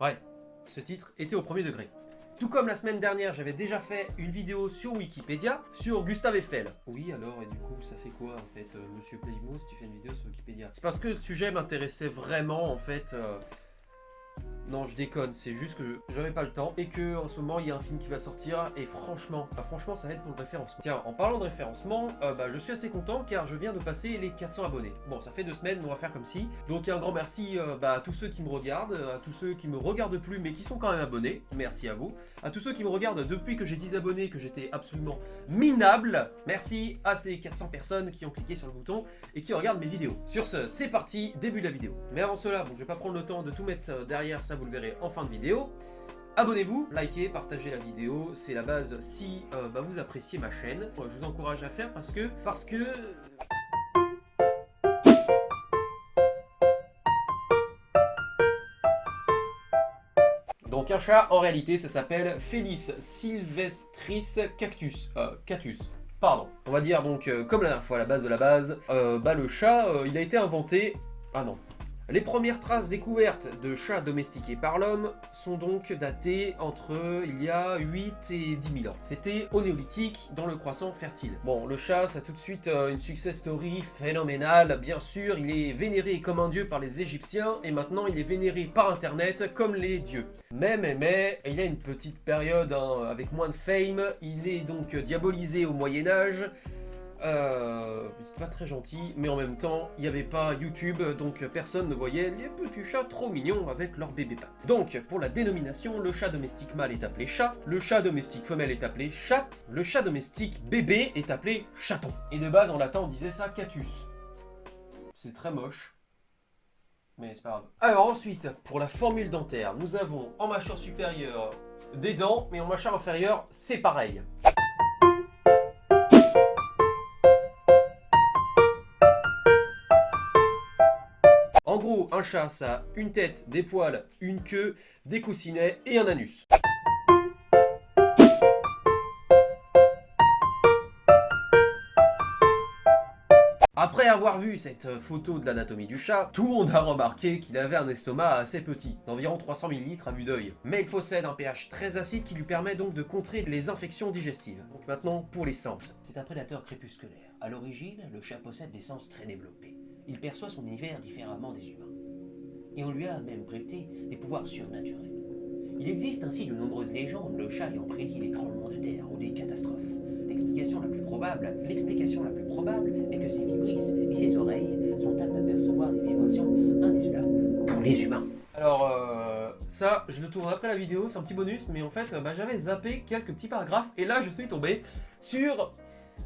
Ouais, ce titre était au premier degré. Tout comme la semaine dernière, j'avais déjà fait une vidéo sur Wikipédia, sur Gustave Eiffel. Oui, alors, et du coup, ça fait quoi, en fait, Monsieur Playmo, si tu fais une vidéo sur Wikipédia? C'est parce que ce sujet m'intéressait vraiment, en fait. Non, je déconne, c'est juste que j'avais pas le temps et que en ce moment il y a un film qui va sortir et franchement, ça aide pour le référencement. Tiens, en parlant de référencement, je suis assez content car je viens de passer les 400 abonnés. Bon, ça fait 2 semaines, on va faire comme si. Donc un grand merci à tous ceux qui me regardent, à tous ceux qui me regardent plus mais qui sont quand même abonnés. Merci à vous. À tous ceux qui me regardent depuis que j'ai 10 abonnés, que j'étais absolument minable. Merci à ces 400 personnes qui ont cliqué sur le bouton et qui regardent mes vidéos. Sur ce, c'est parti, début de la vidéo. Mais avant cela, bon, je vais pas prendre le temps de tout mettre derrière ça. Vous le verrez en fin de vidéo. Abonnez-vous, likez, partagez la vidéo, c'est la base si vous appréciez ma chaîne. Je vous encourage à faire parce que... Donc un chat, en réalité, ça s'appelle Felis sylvestris cactus. Pardon. On va dire donc, comme la dernière fois, la base de la base, le chat, il a été inventé... Ah non. Les premières traces découvertes de chats domestiqués par l'homme sont donc datées entre il y a 8 et 10 000 ans. C'était au néolithique, dans le croissant fertile. Bon, le chat, ça a tout de suite une success story phénoménale. Bien sûr, il est vénéré comme un dieu par les Égyptiens, et maintenant il est vénéré par Internet comme les dieux. Mais, il a une petite période avec moins de fame, il est donc diabolisé au Moyen-Âge. C'est pas très gentil, mais en même temps, il n'y avait pas YouTube, donc personne ne voyait les petits chats trop mignons avec leurs bébés pattes. Donc, pour la dénomination, le chat domestique mâle est appelé chat, le chat domestique femelle est appelé chatte, le chat domestique bébé est appelé chaton. Et de base, en latin, on disait ça catus. C'est très moche, mais c'est pas grave. Alors ensuite, pour la formule dentaire, nous avons en mâchoire supérieure des dents, mais en mâchoire inférieure, c'est pareil. En gros, un chat, ça a une tête, des poils, une queue, des coussinets et un anus. Après avoir vu cette photo de l'anatomie du chat, tout le monde a remarqué qu'il avait un estomac assez petit, d'environ 300 ml à vue d'œil. Mais il possède un pH très acide qui lui permet donc de contrer les infections digestives. Donc maintenant, pour les sens. C'est un prédateur crépusculaire. À l'origine, le chat possède des sens très développés. Il perçoit son univers différemment des humains. Et on lui a même prêté des pouvoirs surnaturels. Il existe ainsi de nombreuses légendes, le chat ayant prédit des tremblements de terre ou des catastrophes. L'explication la plus probable est que ses vibrisses et ses oreilles sont aptes à percevoir des vibrations indésirables pour les humains. Alors ça, je le tourne après la vidéo, c'est un petit bonus, mais en fait, j'avais zappé quelques petits paragraphes, et là, je suis tombé sur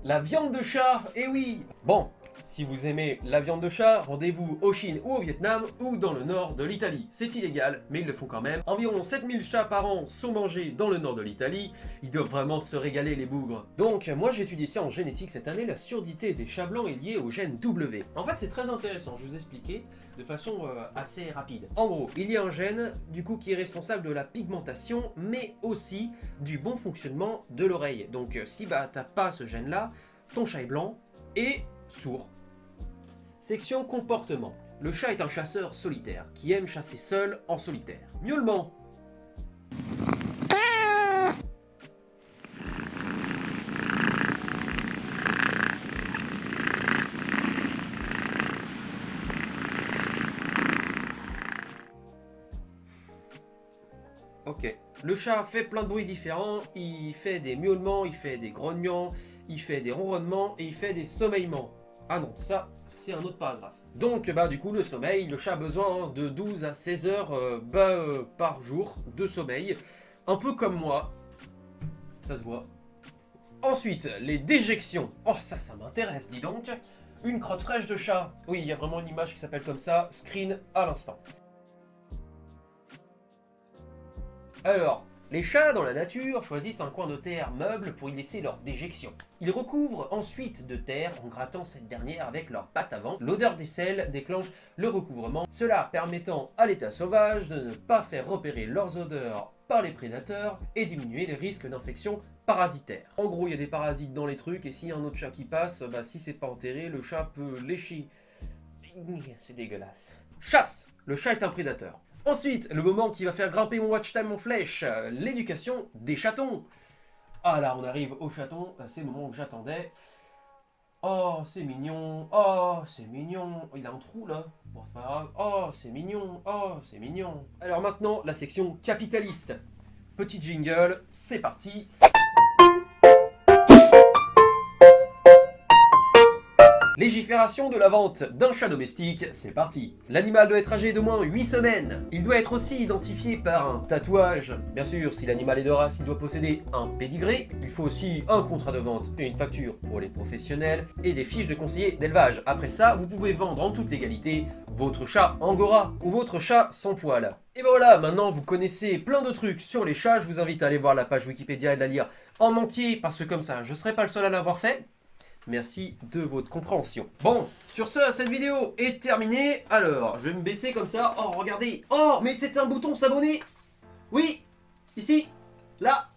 la viande de chat, et oui. Bon, si vous aimez la viande de chat, rendez-vous au Chine ou au Vietnam, ou dans le nord de l'Italie. C'est illégal, mais ils le font quand même. Environ 7000 chats par an sont mangés dans le nord de l'Italie. Ils doivent vraiment se régaler, les bougres. Donc, moi j'ai étudié ça en génétique cette année, la surdité des chats blancs est liée au gène W. En fait, c'est très intéressant, je vais vous expliquer de façon assez rapide. En gros, il y a un gène, du coup, qui est responsable de la pigmentation, mais aussi du bon fonctionnement de l'oreille. Donc, si t'as pas ce gène-là, ton chat est blanc et sourd. Section comportement. Le chat est un chasseur solitaire, qui aime chasser seul en solitaire. Miaulement. Ok. Le chat fait plein de bruits différents, il fait des miaulements, il fait des grognements, il fait des ronronnements et il fait des sommeillements. Ah non, ça, c'est un autre paragraphe. Donc, du coup, le sommeil, le chat a besoin de 12 à 16 heures par jour de sommeil. Un peu comme moi. Ça se voit. Ensuite, les déjections. Oh, ça m'intéresse, dis donc. Une crotte fraîche de chat. Oui, il y a vraiment une image qui s'appelle comme ça. Screen à l'instant. Alors, les chats dans la nature choisissent un coin de terre meuble pour y laisser leur déjection. Ils recouvrent ensuite de terre en grattant cette dernière avec leurs pattes avant. L'odeur des selles déclenche le recouvrement, cela permettant à l'état sauvage de ne pas faire repérer leurs odeurs par les prédateurs et diminuer les risques d'infection parasitaire. En gros, il y a des parasites dans les trucs et s'il y a un autre chat qui passe, si c'est pas enterré, le chat peut lécher. C'est dégueulasse. Chasse! Le chat est un prédateur. Ensuite, le moment qui va faire grimper mon watch time en flèche, l'éducation des chatons. Ah là, on arrive au chaton, c'est le moment que j'attendais. Oh, c'est mignon, oh, c'est mignon. Il a un trou là, bon c'est pas grave. Oh, c'est mignon, oh, c'est mignon. Alors maintenant, la section capitaliste. Petit jingle, c'est parti. Légifération de la vente d'un chat domestique, c'est parti. L'animal doit être âgé d'au moins 8 semaines. Il doit être aussi identifié par un tatouage. Bien sûr, si l'animal est de race, il doit posséder un pédigré. Il faut aussi un contrat de vente et une facture pour les professionnels et des fiches de conseiller d'élevage. Après ça, vous pouvez vendre en toute légalité votre chat angora ou votre chat sans poil. Et ben voilà, maintenant vous connaissez plein de trucs sur les chats. Je vous invite à aller voir la page Wikipédia et de la lire en entier parce que comme ça, je ne serai pas le seul à l'avoir fait. Merci de votre compréhension. Bon, sur ce, cette vidéo est terminée. Alors, je vais me baisser comme ça. Oh, regardez. Oh, mais c'est un bouton s'abonner. Oui, ici, là.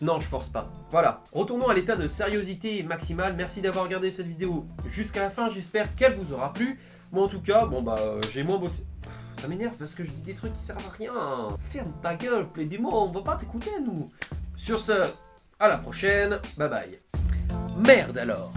Non, je force pas. Voilà. Retournons à l'état de sérieuxité maximale. Merci d'avoir regardé cette vidéo jusqu'à la fin. J'espère qu'elle vous aura plu. Moi, en tout cas, bon bah, j'ai moins bossé. Ça m'énerve parce que je dis des trucs qui servent à rien. Ferme ta gueule, plébimo, on va pas t'écouter, nous. Sur ce, à la prochaine. Bye bye. Merde alors!